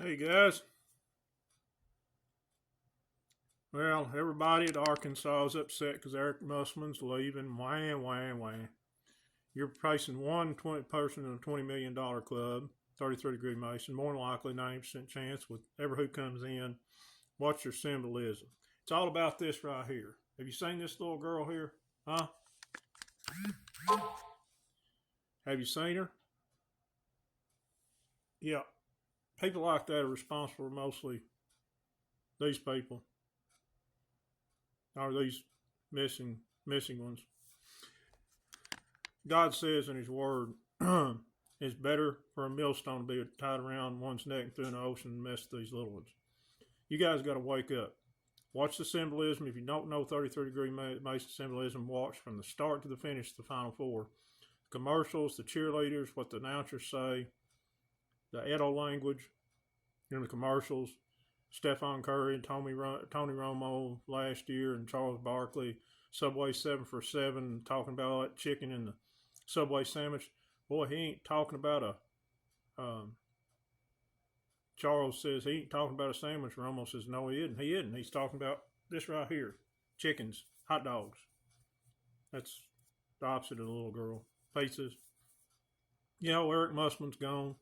Hey guys. Well, everybody at Arkansas is upset because Eric Musselman's leaving. Wah, wah, wah. You're placing one person in a $20 million club, 33-degree Mason, more than likely 90% chance with every who comes in. What's your symbolism? It's all about this right here. Have you seen this little girl here? Huh? Have you seen her? Yeah. People like that are responsible for mostly these people, or these missing ones. God says in His Word, it's better for a millstone to be tied around one's neck and through an ocean than mess with these little ones. You guys got to wake up. Watch the symbolism. If you don't know 33-degree Mason symbolism, watch from the start to the finish, the Final Four. The commercials, the cheerleaders, what the announcers say, the Edo language in the commercials. Stephon Curry and Tony Romo last year, and Charles Barkley, Subway 7 for 7, talking about all that chicken in the Subway sandwich. Boy, he ain't talking about Charles says he ain't talking about a sandwich. Romo says, no, he isn't. He isn't. He's talking about this right here. Chickens, hot dogs. That's the opposite of the little girl. Pizzas. Eric Musselman's gone.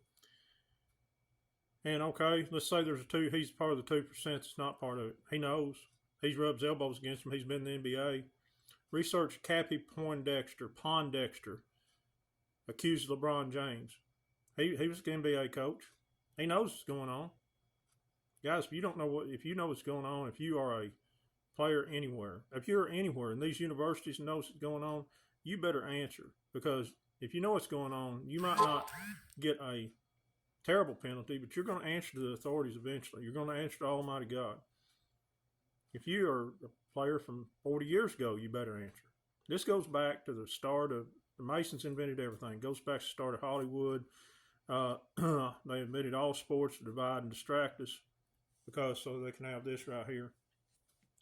And okay, let's say he's part of the 2% that's not part of it. He knows. He's rubbed elbows against him. He's been in the NBA. Research Cappy Pondexter accused LeBron James. He was the NBA coach. He knows what's going on. Guys, if you know what's going on, if you are a player anywhere, if you're anywhere in these universities and knows what's going on, you better answer. Because if you know what's going on, you might not get a terrible penalty, but you're going to answer to the authorities eventually. You're going to answer to Almighty God. If you are a player from 40 years ago, you better answer. This goes back to the start of the Masons invented everything. It goes back to the start of Hollywood. They invented all sports to divide and distract us so they can have this right here.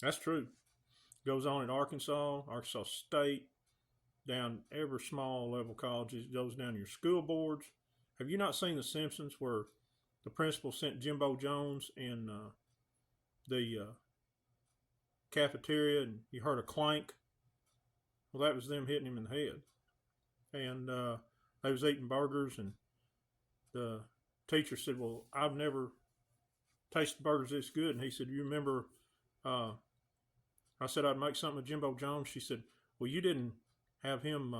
That's true. It goes on at Arkansas State, down every small level colleges. It goes down to your school boards. Have you not seen The Simpsons where the principal sent Jimbo Jones in the cafeteria and you heard a clank? Well, that was them hitting him in the head. And they was eating burgers, and the teacher said, well, I've never tasted burgers this good. And he said, you remember, I said I'd make something with Jimbo Jones. She said, well, you didn't have him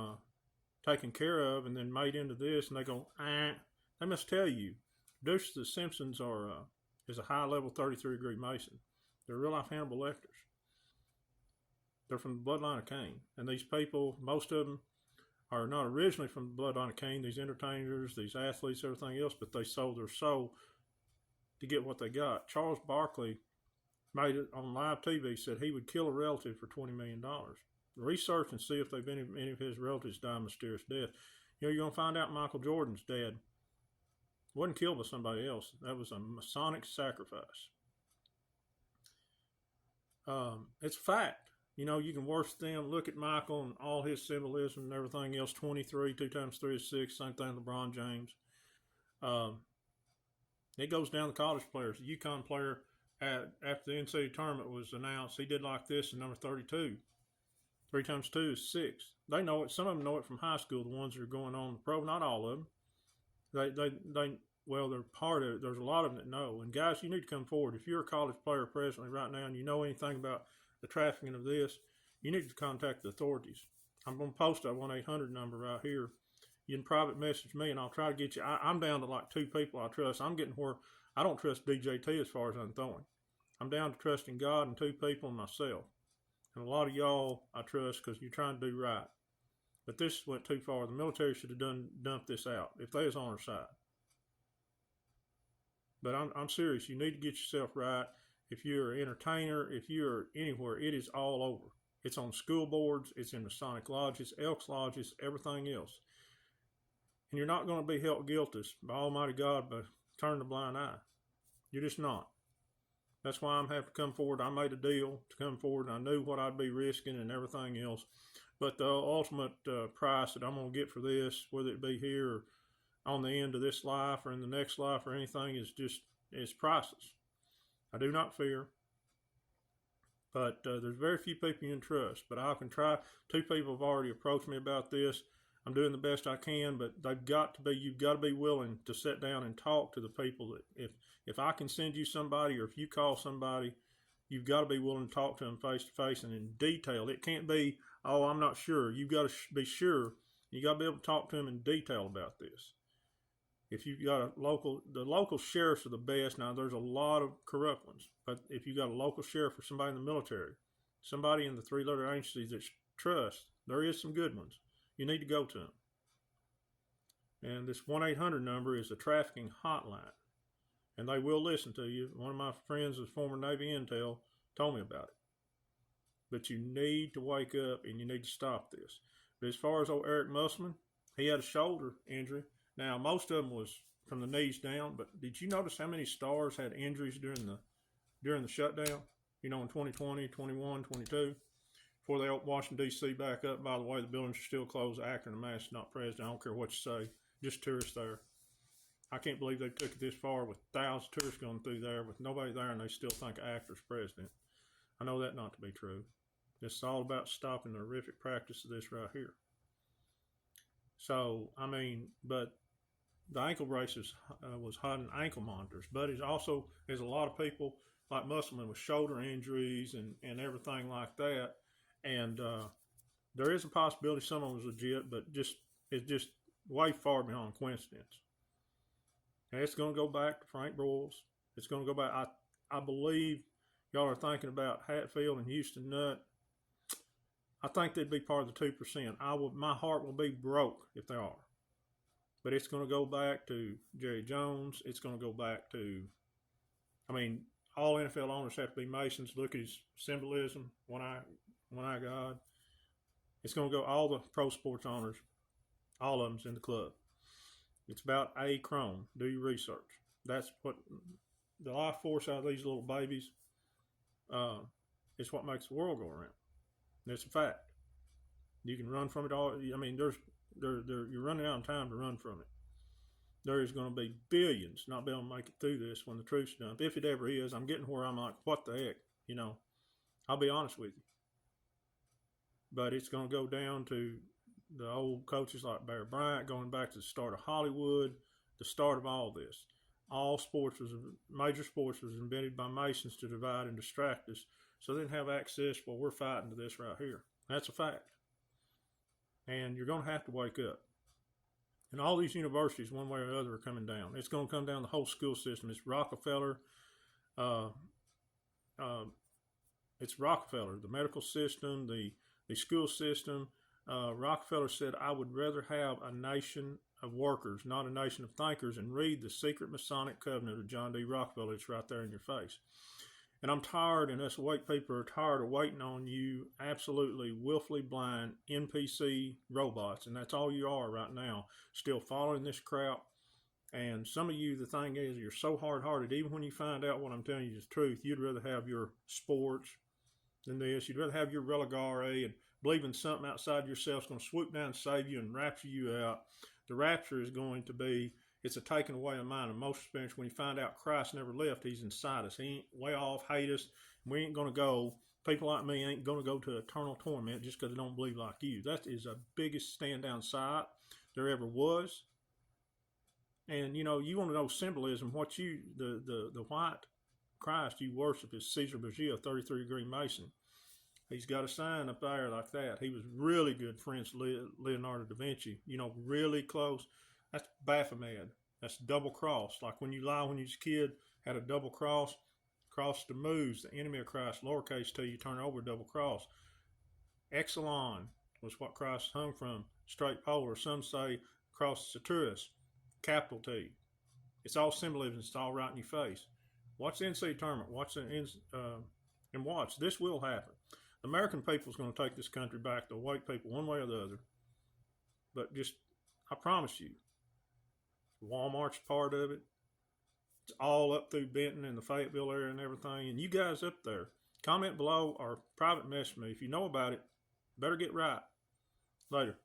taken care of and then made into this. And they go, they must tell you, producers of The Simpsons is a high-level 33-degree Mason. They're real-life Hannibal Lecters. They're from the bloodline of Cain. And these people, most of them, are not originally from the bloodline of Cain, these entertainers, these athletes, everything else, but they sold their soul to get what they got. Charles Barkley made it on live TV, said he would kill a relative for $20 million. Research and see if any of his relatives died a mysterious death. You're going to find out Michael Jordan's dad wasn't killed by somebody else. That was a Masonic sacrifice. It's a fact. You can worship them. Look at Michael and all his symbolism and everything else. 23, 2 times 3 is 6. Same thing with LeBron James. It goes down to college players. The UConn player, after the NCAA tournament was announced, he did like this in number 32. 3 times 2 is 6. They know it. Some of them know it from high school, the ones that are going on the pro. Not all of them. They're part of it. There's a lot of them that know. And guys, you need to come forward. If you're a college player presently right now and you know anything about the trafficking of this, you need to contact the authorities. I'm going to post a 1-800 number right here. You can private message me and I'll try to get you. I'm down to like 2 people I trust. I'm getting where I don't trust DJT as far as I'm throwing. I'm down to trusting God and 2 people and myself. And a lot of y'all I trust because you're trying to do right. But this went too far. The military should have dumped this out if they was on our side. But I'm serious. You need to get yourself right. If you're an entertainer, if you're anywhere, it is all over. It's on school boards. It's in Masonic lodges, Elks lodges, everything else. And you're not going to be held guilty by Almighty God by turning a blind eye. You're just not. That's why I'm having to come forward. I made a deal to come forward, and I knew what I'd be risking and everything else. But the ultimate price that I'm going to get for this, whether it be here or on the end of this life or in the next life or anything, is just is priceless. I do not fear, but there's very few people you can trust. But I can try. 2 people have already approached me about this. I'm doing the best I can, but you've got to be willing to sit down and talk to the people. That if I can send you somebody, or if you call somebody, you've got to be willing to talk to them face to face and in detail. It can't be, oh, I'm not sure. You've got to be sure. You got to be able to talk to them in detail about this. If you've got the local sheriffs are the best. Now, there's a lot of corrupt ones, but if you got a local sheriff or somebody in the military, somebody in the 3-letter agencies that you trust, there is some good ones. You need to go to them. And this 1-800 number is a trafficking hotline, and they will listen to you. One of my friends is former Navy Intel, told me about it. But you need to wake up and you need to stop this. But as far as old Eric Musselman, he had a shoulder injury. Now, most of them was from the knees down, but did you notice how many stars had injuries during the shutdown? You know, in 2020, 21, 22, before they opened Washington, D.C. back up. By the way, the buildings are still closed. Akron, the mask, not president. I don't care what you say. Just tourists there. I can't believe they took it this far with thousands of tourists going through there with nobody there, and they still think Akron's president. I know that not to be true. It's all about stopping the horrific practice of this right here. So, I mean, but the ankle braces was hiding ankle monitors, but there's a lot of people like Musselman with shoulder injuries and everything like that. And there is a possibility some of them was legit, but it's just way far beyond coincidence. And it's going to go back to Frank Broyles. It's going to go back. I believe y'all are thinking about Hatfield and Houston Nutt. I think they'd be part of the 2%. My heart will be broke if they are. But it's going to go back to Jerry Jones. It's going to go back to, I mean, all NFL owners have to be Masons. Look at his symbolism, one eye God. It's going to go, all the pro sports owners, all of them's in the club. It's about A. Crone. Do your research. That's what the life force out of these little babies is what makes the world go around. That's a fact. You can run from it all. I mean, you're running out of time to run from it. There is going to be billions not be able to make it through this when the truth's done. If it ever is, I'm getting where I'm like, what the heck? You know, I'll be honest with you. But it's going to go down to the old coaches like Barry Bryant, going back to the start of Hollywood, the start of all this. Major sports was invented by Masons to divide and distract us, so they didn't have access while we're fighting to this right here. That's a fact. And you're going to have to wake up. And all these universities, one way or another, are coming down. It's going to come down the whole school system. It's Rockefeller. It's Rockefeller, the medical system, the school system. Rockefeller said, I would rather have a nation of workers, not a nation of thinkers, and read the secret Masonic covenant of John D. Rockefeller. It's right there in your face. And I'm tired, and us awake people are tired of waiting on you absolutely willfully blind NPC robots, and that's all you are right now, still following this crap. And some of you, the thing is, you're so hard-hearted, even when you find out what I'm telling you is the truth, you'd rather have your sports than this. You'd rather have your religare and believe in something outside yourself is going to swoop down and save you and rapture you out. The rapture is going to be, it's a taking away of mind. In most experience, when you find out Christ never left, he's inside us. He ain't way off, hate us. We ain't going to go, people like me ain't going to go to eternal torment just because they don't believe like you. That is the biggest stand down sight there ever was. And, you know, you want to know symbolism. What the white Christ you worship is Caesar Borgia, 33-degree Mason. He's got a sign up there like that. He was really good friends with Leonardo da Vinci, you know, really close. That's Baphomet. That's double cross. Like when you lie when you was a kid, had a double cross the moves, the enemy of Christ, lowercase t, you turn over double cross. Exelon was what Christ hung from, straight polar. Some say cross Saturus, capital T. It's all symbolism. It's all right in your face. Watch the NCAA tournament. And watch. This will happen. The American people is going to take this country back. The white people, one way or the other. But just, I promise you, Walmart's part of it. It's all up through Benton and the Fayetteville area and everything. And you guys up there, comment below or private message me. If you know about it, better get right. Later.